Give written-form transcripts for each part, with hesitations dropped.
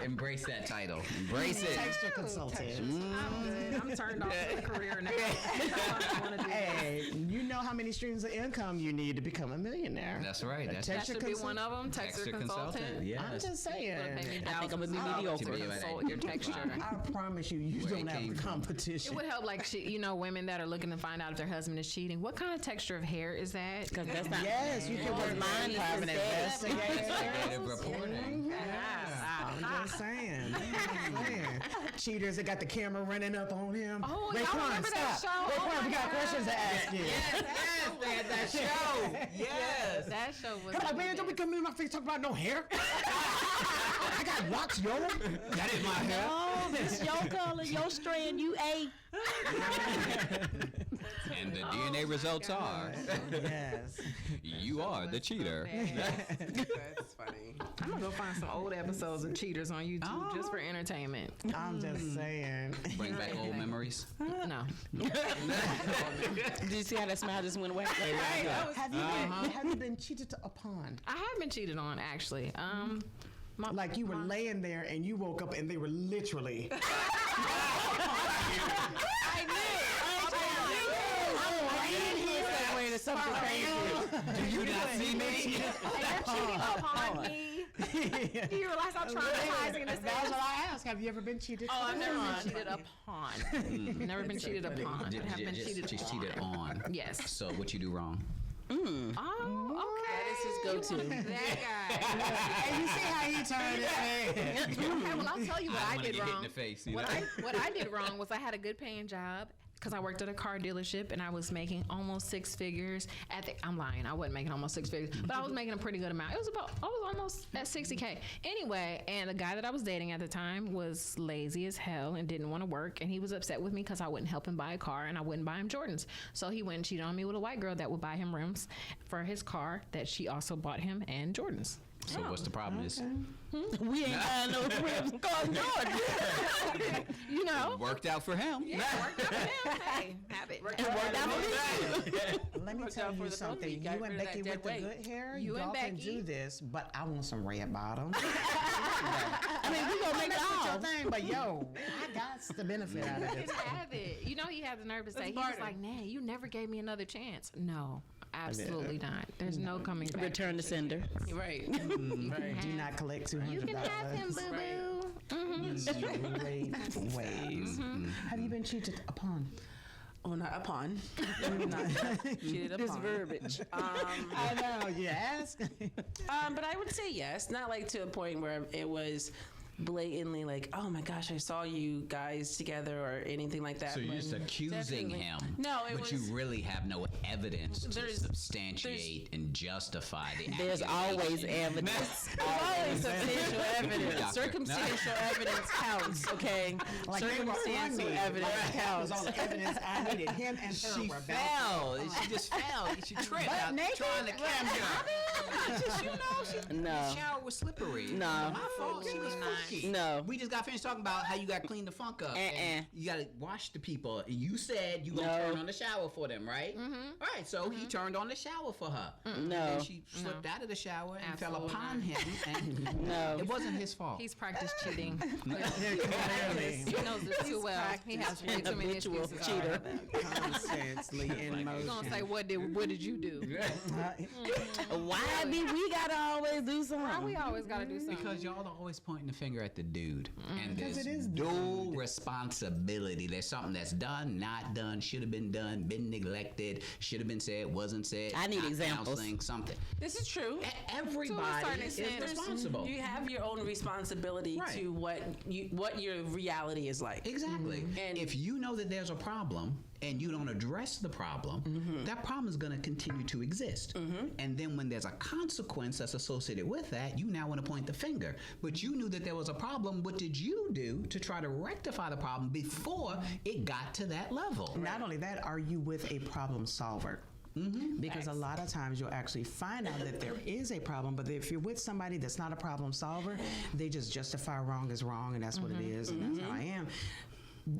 Embrace that title. Embrace it. Texture consultant. I'm good. I'm turned off to the career now. Hey, you know how many streams of income you need to become a millionaire. That's right. That should be one of them. Texture consultant. Yes. I'm just saying. I think I'm gonna be mediocre. to consult your texture. I promise you don't have the competition. It would help, like, women that are looking to find out if their husband is cheating. What kind of texture of hair is that? Because that's not. Yes, you can work mine private investigator. Reporting. I'm just saying. Cheaters that got the camera running up on him. Oh, Raekwon, y'all remember that show? Raekwon, we got questions to ask you. Yes, they had that show. Yes. That show was. I'm like, man, don't be coming in my face talking about no hair. I got locks, yo. That is my hair. Oh, this your color, your strand, you A. And the DNA results are Yes. you are the cheater. That's funny. I'm gonna go find some old episodes of Cheaters on YouTube just for entertainment. I'm just saying. Bring back old memories. No. Did you see how that smile just went away? Have you been cheated upon? I have been cheated on, actually. Like you were laying there and you woke up and they were literally. Something crazy. Do you not see me? They're cheating upon me. Do you realize how traumatizing this is? That's what I asked. Have you ever been cheated? Oh, I've never been cheated upon. Never been cheated upon. I have been cheated Just on. cheated on. Yes. So what you do wrong? Oh, okay. That is his go-to. That And you see how he turned his head. guy. Okay, well, I'll tell you what I wanna did get hit in wrong. the face, you What know? I did wrong was I had a good paying job because I worked at a car dealership and I was making almost six figures. I'm lying. I wasn't making almost six figures, but I was making a pretty good amount. I was almost at 60K. Anyway, and the guy that I was dating at the time was lazy as hell and didn't want to work. And he was upset with me because I wouldn't help him buy a car and I wouldn't buy him Jordans. So he went and cheated on me with a white girl that would buy him rims for his car that she also bought him and Jordans. So what's the problem is? We ain't buying no rims called Jordan. You know? Worked out for him. Yeah, worked out for him. Hey, have it. Worked out for me. Let me tell you something. You and Becky with the good hair, You and y'all can Becky. do this, but I want some red bottoms. I mean, we gonna make it That's your all. thing, but yo, I got the benefit out of You this. can have it. You know, he had the nerve to say, he was like, nah, you never gave me another chance. No, absolutely not. There's no coming back. Return to sender. Right. Do not collect $200. You can have him, boo-boo. Great ways. Have you been cheated upon? Oh, not upon. Not cheated upon. This verbiage. I know, yes. But I would say yes. Not like to a point where it was blatantly like, oh my gosh, I saw you guys together or anything like that. So you're But just accusing definitely- him. No, it but was. you really have no evidence to There's- substantiate and justify the There's always accusation. evidence. Always substantial evidence. Doctor. Circumstantial evidence counts, okay? Like they were on Circumstantial me. evidence That was all counts. the evidence I needed. Him and her She were fell. She just fell. She tripped. Butt naked? Trying to catch her. Just, No. The shower was slippery. No. My fault. She was funky. No. We just got finished talking about how you got to clean the funk up. And you got to wash the people. You said you going to turn on the shower for them, right? Mm-hmm. All right. So he turned on the shower for her. No. And she slipped out of the shower and Absolutely fell upon him. And No. it wasn't his fault. He's practiced cheating. clearly He knows it too well. He has way too many habitual excuses. cheater. constantly in He's motion. gonna say, what did you do? Why be we gotta always do something? Why we always gotta do something? Because y'all are always pointing the finger at the dude. And Because there's it is dual responsibility. There's something that's done, not done, should have been done, been neglected, should have been said, wasn't said. I need not examples. counseling, something. This is true. Everybody certain is extent. responsible. You have your own responsibility Right. to what your reality is like. Exactly. And if you know that there's a problem and you don't address the problem, that problem is going to continue to exist. And then when there's a consequence that's associated with that, you now want to point the finger. But you knew that there was a problem. What did you do to try to rectify the problem before it got to that level? Not only that, are you with a problem solver? Because a lot of times you'll actually find out that there is a problem, but if you're with somebody that's not a problem solver, they just justify wrong as wrong, and that's what it is, and that's how I am.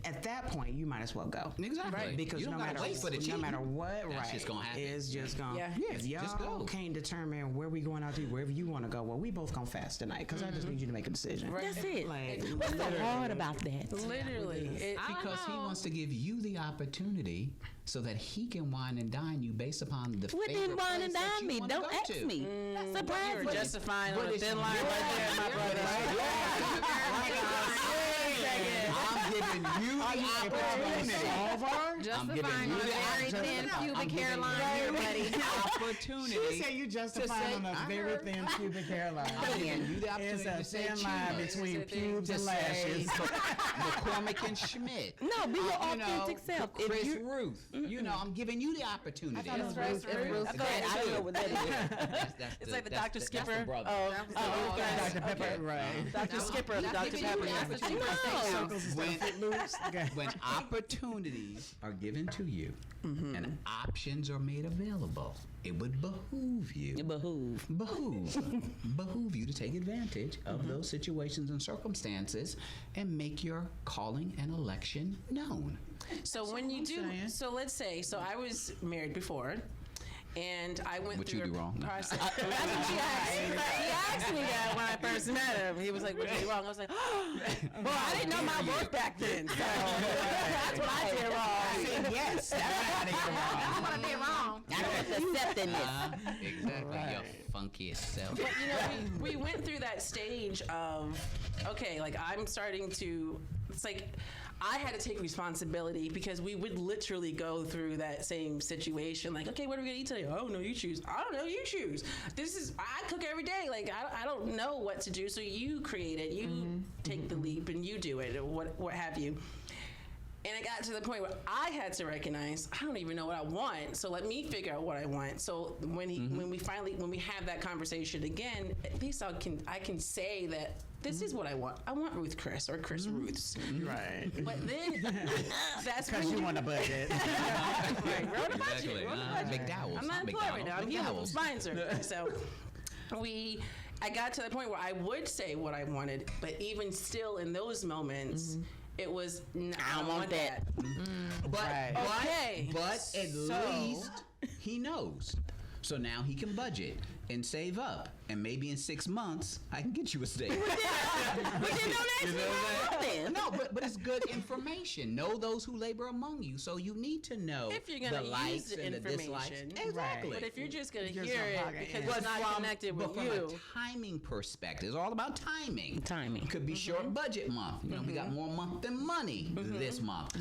at that point, you might as well go. Exactly. Right. Because you don't no gotta matter wait for the no cheating. matter what, That's just gonna happen. it's just gonna. Yeah. If y'all just go. can't determine where we going out to, wherever you want to go, well, we both gonna fast tonight because I just need you to make a decision. That's it. Like, What's so hard about that? Literally. Because he wants to give you the opportunity so that he can wine and dine you based upon the What favorite didn't wine place and that dine you me? wanna Don't go ask to. me. That's You surprising. were justifying on a it's- thin line right there, my brother. I'm giving you the opportunity. Justifying on a very thin pubic hairline here, buddy. Opportunity. She said you justifying on a very thin pubic hairline. I'm giving you the It's opportunity a to say thin line cheese. between pubes To and say lashes. McCormick and Schmidt. No, be your You know, authentic self. If Chris you- Ruth. You know, I'm giving you the opportunity. I don't know what that is. It's like the Dr. Skipper That's the brother. Dr. Pepper, right. Dr. Skipper of Dr. Giving you Pepper. the opportunity. when opportunities are given to you and options are made available, it would behoove you. Behoove you to take advantage of those situations and circumstances and make your calling and election known. So when you do, saying. so let's say, so I was married before, and I went What through you do wrong? No. process. That's what she asked. He asked me that when I first met him. He was like, "What you do wrong?" I was like, "Well, I didn't know my worth back then, so that's what I did wrong." Yes, that's how they get wrong. That's what I did wrong. I don't accepting this. Exactly. Your funkiest self. But you know, we went through that stage of, okay, like I'm starting to, it's like I had to take responsibility because we would literally go through that same situation. Like, okay, what are we gonna eat today? Oh no, you choose. I don't know, you choose. I cook every day. Like I don't know what to do, so you create it. You take the leap and you do it, or what have you. And it got to the point where I had to recognize I don't even know what I want. So let me figure out what I want. So when we have that conversation again, at least I can say that this is what I want. I want Ruth Chris or Chris Ruths. Right. But then that's Because when you want a budget. right, roll the budget. Roll the budget. McDowell's. I'm not employed right now. I'm healing from spine surgery. So I got to the point where I would say what I wanted, but even still in those moments, it was, I don't want that. But at least he knows. So now he can budget and save up, and maybe in 6 months I can get you a steak. No, but it's good information. Know those who labor among you. So you need to know If you're the gonna use likes the and the dislikes. information. Exactly. But if you're just gonna Just hear gonna it plug it because in. it's not connected with But from you. a timing perspective, it's all about timing. Timing. Could be short budget month. You know, we got more month than money this month.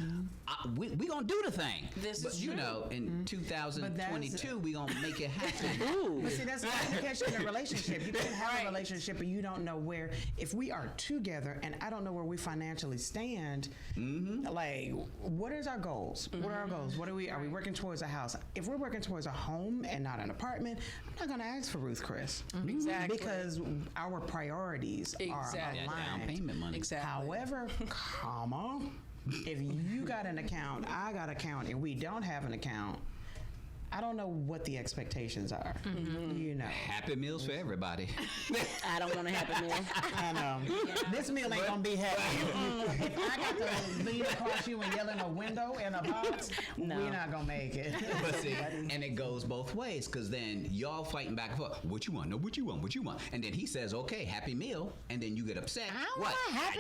We gonna do the thing. This but is you true. know, in 2022, we gonna make it happen. But see, that's the complication in a relationship. You can have a relationship and you don't know where, if we are together and I don't know where we financially stand, like, what is our goals? What are our goals? Are we working towards a house? If we're working towards a home and not an apartment, I'm not gonna ask for Ruth Chris. Exactly. Because our priorities Exactly. are Down aligned. payment money. Exactly. However, if you got an account, I got an account, and we don't have an account, I don't know what the expectations are. You know. Happy meals for everybody. I don't want to happen meal. I know. This meal ain't gonna be happy. If I got to lean across you and yell in a window in a box, No. we're not gonna make it. But see, and it goes both ways, because then y'all fighting back and forth. What you want? No, what you want? What you want? And then he says, "Okay, Happy Meal," and then you get upset. What?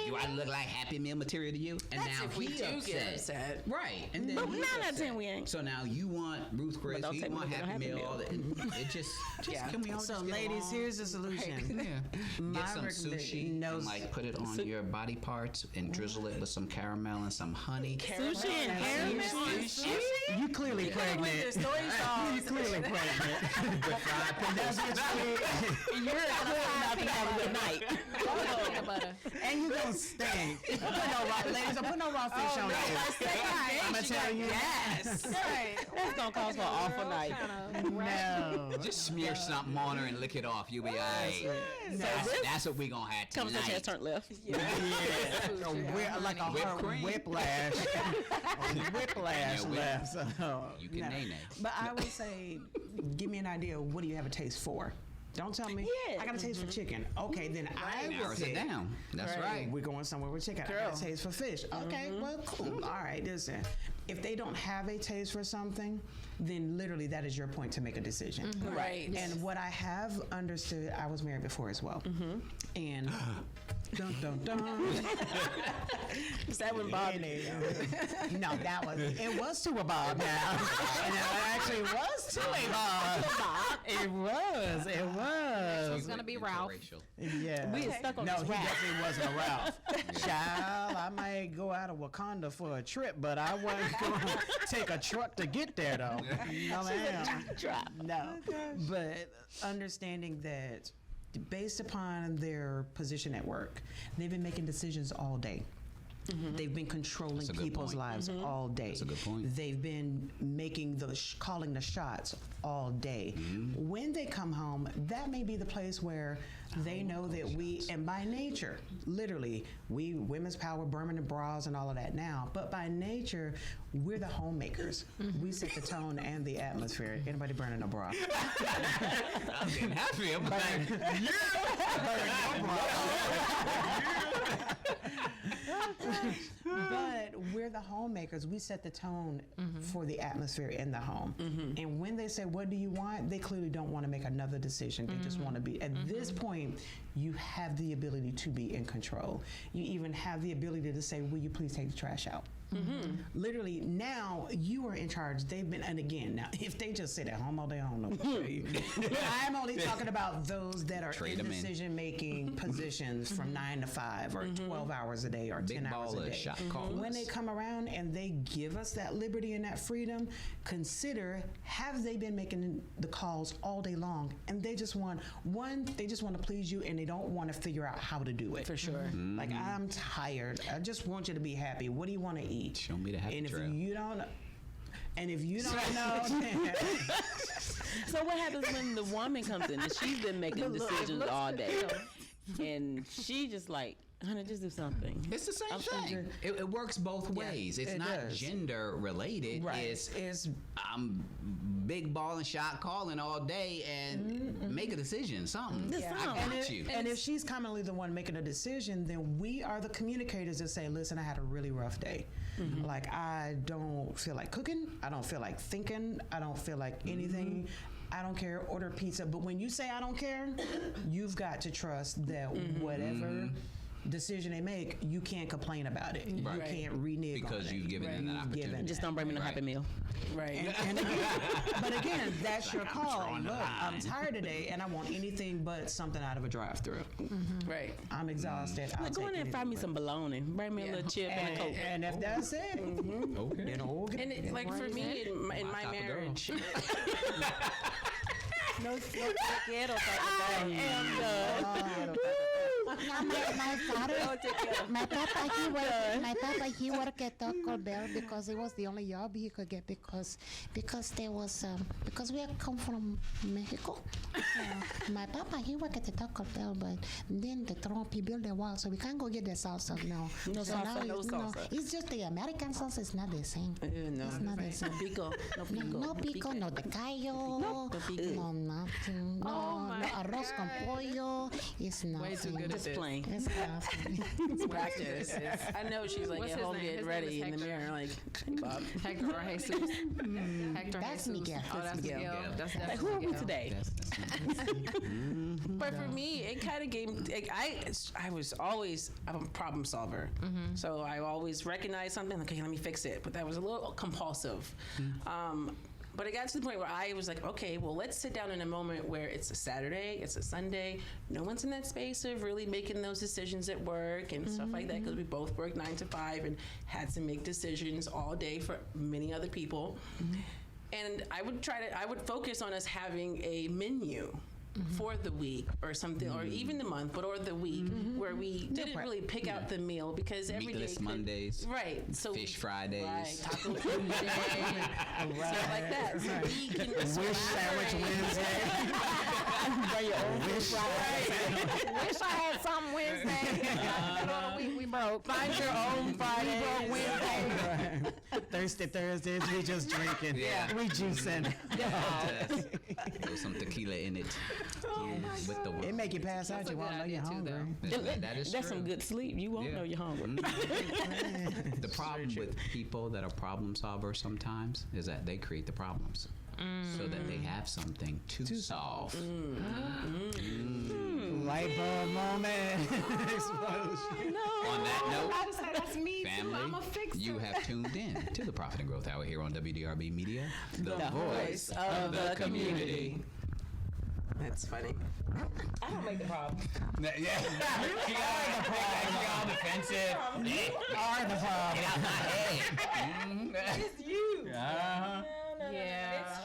Do I look like Happy Meal material to you? And That's now if we he do get upset. right? And then But he's 9 out of upset. 10 we ain't. So now you want Ruth Chris, don't he take me want to Happy Happy Meal. Meal. All that. It just Yeah. can we all So, just get ladies, along? here's the solution. Yeah. My Get some recommendation- sushi no and like put it on your body parts and drizzle it with some caramel and some honey. Sushi and caramel. You clearly pregnant. The story You clearly pregnant. That's what you You're clearly not gonna have a good night. Peanut butter. and you gonna stink. Ladies, don't put no raw fish on you. I'm gonna tell you. Yes. That's gonna cause for an awful night. No. Just smear something on her and lick it off. You'll be all right. That's what we gonna have Conversation has tonight. turned left. Like a Whipped hard cream. whiplash. A whiplash Yeah, whip. left. So, You can name it. But I would say, give me an idea. What do you have a taste for? Don't tell me. Yeah. I got a taste for chicken. Okay, then I will Narrows it pick. down. That's right. We're going somewhere with chicken. I got a taste for fish. Okay, well, cool. All right, listen. If they don't have a taste for something, then literally that is your point to make a decision. Right. And what I have understood, I was married before as well. And dun dun dun. Is that when Bob? No, it was to a Bob now. And it actually was to a Bob. It was. It's gonna be Ralph. Yeah. We is stuck on No, this he Ralph. definitely wasn't a Ralph. Child, I might go out of Wakanda for a trip, but I wasn't going to take a truck to get there, though. No, ma'am. No. But understanding that based upon their position at work, they've been making decisions all day. They've been controlling That's a good people's point. lives all day. That's a good point. They've been making calling the shots all day. When they come home, that may be the place where they know that and by nature, literally, we women's power, burning the bras and all of that now, but by nature, we're the homemakers. We set the tone and the atmosphere. Anybody burning a bra? I'm getting happy. I'm like, But we're the homemakers. We set the tone for the atmosphere in the home. And when they say, what do you want? They clearly don't want to make another decision. They just want to be. At this point, you have the ability to be in control. You even have the ability to say, will you please take the trash out? Literally, now you are in charge. They've been, and again, now if they just sit at home all day, I don't know what to tell you. I'm only talking about those that are Trade in 'em in. decision-making positions from 9 to 5 or 12 hours a day or big 10 hours a baller day. shot callers. When they come around and they give us that liberty and that freedom, consider, have they been making the calls all day long and they just want, they just want to please you and they don't want to figure out how to do it. For sure. Like, I'm tired. I just want you to be happy. What do you want to eat? Show me the happy And trail. if you don't know, then So what happens when the woman comes in and she's been making decisions all day, and she just like, honey, just do something. It's the same thing. It works both ways. It's it not does. gender related. Right. It's I'm big ball and shot calling all day and make a decision. Something. I got you. And if she's commonly the one making a decision, then we are the communicators that say, listen, I had a really rough day. Like, I don't feel like cooking. I don't feel like thinking. I don't feel like anything. I don't care. Order pizza. But when you say I don't care, you've got to trust that whatever decision they make, you can't complain about it. You can't renege Because on it. you've given them that opportunity. Given Just don't bring me no Happy Meal. Right. And again, but again, that's your call. drawing the Look, I'm line. tired today, and I want anything but something out of a drive-through. Right. I'm exhausted. I'll Go in there and find me some bologna. Bring me a little chip and a Coke. And if that's it, Okay. then okay. And it, like for me in my type of girl. marriage, No te quiero, my papa, he worked at Taco Bell because it was the only job he could get because there was because we come from Mexico. My papa, he worked at the Taco Bell, but then the Trump, he built a wall, so we can't go get the salsa. No salsa, now no it's, salsa. it's just the American salsa is not the same. no, It's not the same. pico, no pico, No pico, no de callo, no nothing, Oh no my arroz con pollo. It's nothing. Way too good at Just this. plain. It's nothing. practice. I know she's like What's at his home name? getting His ready name in is the Hector. mirror, like, hey, Bob. Hector or Jesus. Hector That's Jesus. Miguel. Oh, that's Miguel. Miguel. That's Like, who are we Miguel. today? But for me, it kind of gave. Like, I was always a problem solver, so I always recognized something. Like, okay, let me fix it. But that was a little compulsive. But it got to the point where I was like, okay, well, let's sit down in a moment where it's a Saturday, it's a Sunday. No one's in that space of really making those decisions at work and stuff like that, because we both worked 9 to 5 and had to make decisions all day for many other people. And I would focus on us having a menu for the week or something, or even the month, but or the week, where we didn't really pick out the meal, because every day Meatless Mondays. right? So Fish Fridays. right? Taco Tuesday, stuff like that. So we can Wish sandwich Wednesday. Bring your own fish fry. Wish I had something Wednesday. Middle of the week we broke. Find your own Friday. We broke Wednesday. Thirsty Thursdays, we just drinking. Yeah. We juicing. There's some tequila in it. With the It make you pass out. That's You a won't good know you're idea, too, hungry. That is That's true. some good sleep. You won't Yeah. know you're hungry. The problem with people that are problem solvers sometimes is that they create the problems so that they have something to solve. Light bulb moment. Explosion. On that note, I just say that's me too. I'm a family, fixer. you have tuned in to the Profit and Growth Hour here on WDRB Media, the voice of the community. That's funny. I don't make the problem. Yeah. She all defensive. Are the problem. Get out my head. It's you. Uh-huh. Yeah.